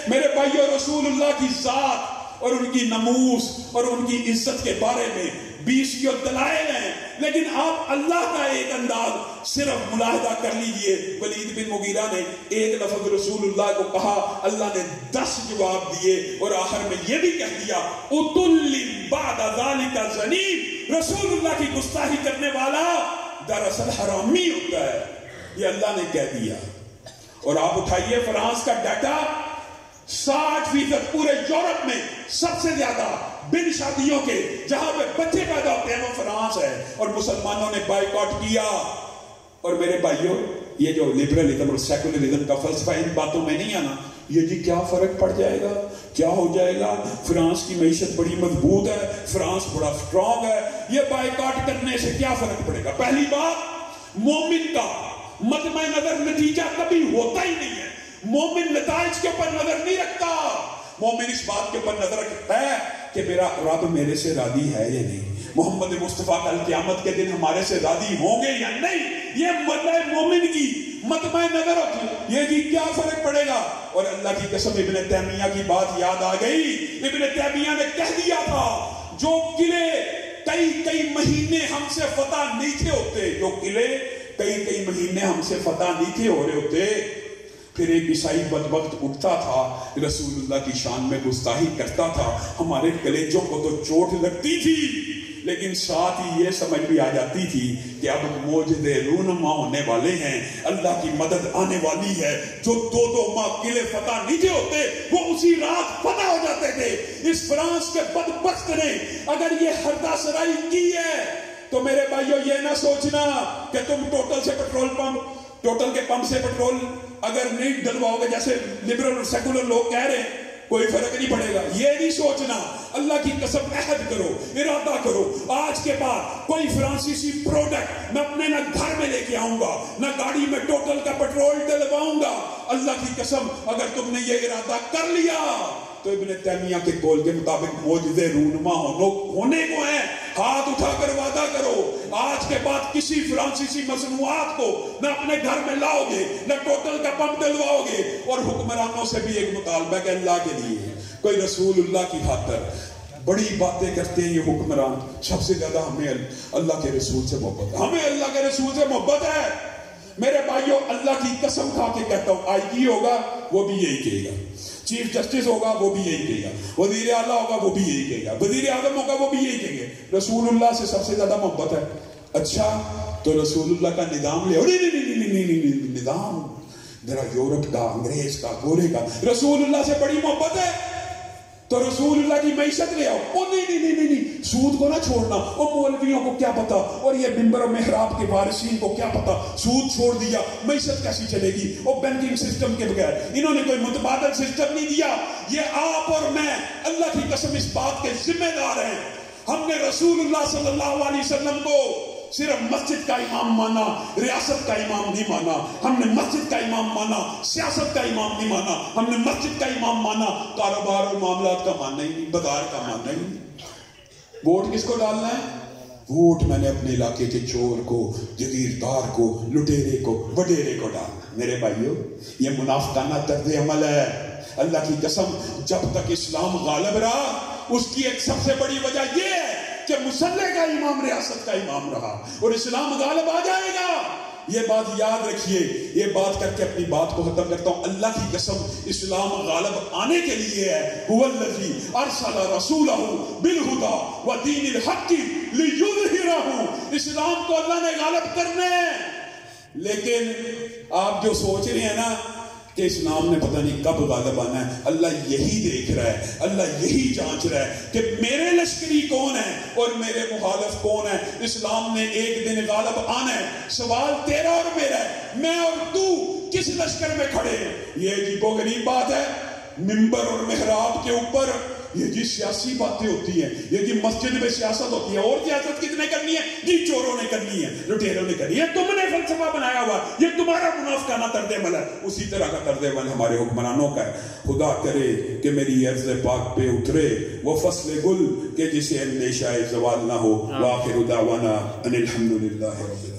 میرے بھائیو رسول اللہ کی ذات اور ان کی نموس اور ان کی عزت کے بارے میں 20 دلائل ہیں، لیکن آپ اللہ کا ایک انداز صرف ملاحظہ کر لیجئے۔ ولید بن مغیرہ نے ایک لفظ رسول اللہ کو کہا، اللہ نے 10 جواب دیے اور آخر میں یہ بھی کہہ دیا اتل بعد ذالک زنیم، رسول اللہ کی گستاخی کرنے والا دراصل حرامی ہوتا ہے، یہ اللہ نے کہہ دیا۔ اور آپ اٹھائیے فرانس کا ڈیٹا، 60% پورے یورپ میں سب سے زیادہ بن شادیوں کے جہاں پہ بچے پیدا ہوتے ہیں وہ فرانس ہے، اور مسلمانوں نے بائیکاٹ کیا۔ اور میرے بھائیوں یہ جو لبرلزم اور سیکولرزم کا فلسفہ ان باتوں میں نہیں آنا، یہ جی کیا فرق پڑ جائے گا، کیا ہو جائے گا، فرانس کی معیشت بڑی مضبوط ہے، فرانس بڑا سٹرونگ ہے، یہ بائیکاٹ کرنے سے کیا فرق پڑے گا؟ پہلی بات، مومن کا مطمع نظر نتیجہ کبھی ہوتا ہی نہیں ہے۔ مومن نتائج کے اوپر نظر نہیں رکھتا، مومن اس بات کے اوپر نظر رکھتا ہے کہ میرا رب میرے سے راضی ہے یا نہیں، محمد مصطفیٰ کل قیامت کے دن ہمارے سے راضی ہوں گے یا نہیں، یہ مطلب مومن کی مطمع نظر ہوتی ہے۔ یہ جی کیا فرق پڑے گا؟ اور اللہ کی قسم ابن تیمیہ کی بات یاد آ گئی، ابن تیمیہ نے کہہ دیا تھا جو قلعے کئی مہینے ہم سے فتح نہیں تھے ہوتے، جو قلعے کئی مہینے ہم سے فتح نہیں تھے ہو رہے ہوتے، پھر ایک عیسائی بدبخت اٹھتا تھا، رسول اللہ کی شان میں گستاخی کرتا تھا، ہمارے کلیجوں کو تو چوٹ لگتی تھی، لیکن ساتھ ہی یہ سمجھ بھی آ جاتی تھی کہ اب موجد رونما ہونے والے ہیں، اللہ کی مدد آنے والی ہے۔ جو 2 ماہ قلعے فتح نہیں تھے ہوتے وہ اسی رات فتح ہو جاتے تھے۔ اس فرانس کے بدبخت نے اگر یہ ہردہ سرائی کی ہے تو میرے بھائیو یہ نہ سوچنا کہ تم ٹوٹل کے پمپ سے پٹرول اگر نہیں ڈلواؤ گے جیسے لبرل اور سیکولر لوگ کہہ رہے ہیں کوئی فرق نہیں پڑے گا، یہ نہیں سوچنا۔ اللہ کی قسم عہد کرو، ارادہ کرو، آج کے بعد کوئی فرانسیسی پروڈکٹ میں اپنے نہ گھر میں لے کے آؤں گا، نہ گاڑی میں ٹوٹل کا پٹرول ڈلواؤں گا۔ اللہ کی قسم اگر تم نے یہ ارادہ کر لیا تو ابن تیمیہ کے قول کے مطابق معجزے رونما ہونے کو ہیں۔ ہاتھ اٹھا کر وعدہ کرو، آج کے بعد کسی فرانسیسی مصنوعات کو نہ اپنے گھر میں لاؤ گے، نہ ٹوٹل کا پمپ ڈلواؤ گے۔ اور حکمرانوں سے بھی ایک مطالبہ کہ اللہ کے لیے کوئی رسول اللہ کی خاطر بڑی باتیں کرتے ہیں یہ حکمران، سب سے زیادہ ہمیں اللہ کے رسول سے محبت ہے، ہمیں اللہ کے رسول سے محبت ہے۔ میرے بھائیوں اللہ کی قسم کھا کے کہتا ہوں، آئی جی ہوگا وہ بھی یہی کہے گا، چیف جسٹس ہوگا وہ بھی یہی کہے گا، وزیر اعلیٰ ہوگا وہ بھی یہی کہے گا، وزیر اعظم ہوگا وہ بھی یہی کہے گا، رسول اللہ سے سب سے زیادہ محبت ہے۔ اچھا تو رسول اللہ کا نظام لے، نہیں نظام ذرا یورپ کا، انگریز کا، گورے کا، رسول اللہ سے بڑی محبت ہے تو رسول اللہ کی معیشت لے آؤ۔ او نہیں سود کو نہ چھوڑنا، او مولویوں کو کیا پتا اور یہ منبر و محراب کے وارثین کو کیا پتا، سود چھوڑ دیا معیشت کیسی چلے گی؟ او بینکنگ سسٹم کے بغیر انہوں نے کوئی متبادل سسٹم نہیں دیا۔ یہ آپ اور میں اللہ کی قسم اس بات کے ذمہ دار ہیں، ہم نے رسول اللہ صلی اللہ علیہ وسلم کو صرف مسجد کا امام مانا، ریاست کا امام نہیں مانا، ہم نے مسجد کا امام مانا، سیاست کا امام نہیں مانا، ہم نے مسجد کا امام مانا، کاروبار اور معاملات کا ماننا ہی نہیں، بازار کا ماننا ہی نہیں۔ ووٹ کس کو ڈالنا ہے؟ ووٹ میں نے اپنے علاقے کے چور کو، جگیردار کو، لٹیرے کو، وڈیرے کو ڈالنا۔ میرے بھائیو یہ منافقانہ طرز عمل ہے۔ اللہ کی قسم جب تک اسلام غالب رہا اس کی ایک سب سے بڑی وجہ یہ ہے کہ مسلح کا امام ریاست کا امام رہا، اور اسلام غالب آ جائے گا۔ یہ بات یاد رکھیے۔ یہ بات کر کے اپنی بات کو ختم کرتا ہوں۔ اللہ کی قسم اسلام غالب آنے کے لیے ہے۔ هو الذی ارسل رسولہ بالہدی ودین الحق لیظہرہ، اسلام کو اللہ نے غالب کرنا ہے۔ لیکن آپ جو سوچ رہے ہیں نا کہ اسلام نے پتہ نہیں کب غالب آنا ہے، اللہ یہی دیکھ رہا ہے، اللہ یہی جانچ رہا ہے کہ میرے لشکری کون ہے اور میرے مخالف کون ہے۔ اسلام نے ایک دن غالب آنا ہے، سوال تیرا اور میرا ہے، میں اور تو کس لشکر میں کھڑے ہیں۔ یہ عجیب و غریب بات ہے، منبر اور محراب کے اوپر یہ جی سیاسی باتیں ہوتی ہیں، یہ جی مسجد میں سیاست ہوتی ہے، اور سیاست کس نے کرنی ہے؟ جی چوروں نے کرنی ہے، لٹیروں نے کرنی ہے، تم نے فلسفہ بنایا ہوا، یہ تمہارا منافقانہ طرز عمل ہے۔ اسی طرح کا طرز عمل ہمارے حکمرانوں کا ہے۔ خدا کرے کہ میری عرض پاک پہ اترے وہ فصل گل کہ جسے اندیشہ زوال نہ ہو۔ وآخر دعوانا ان الحمدللہ رب العالمین۔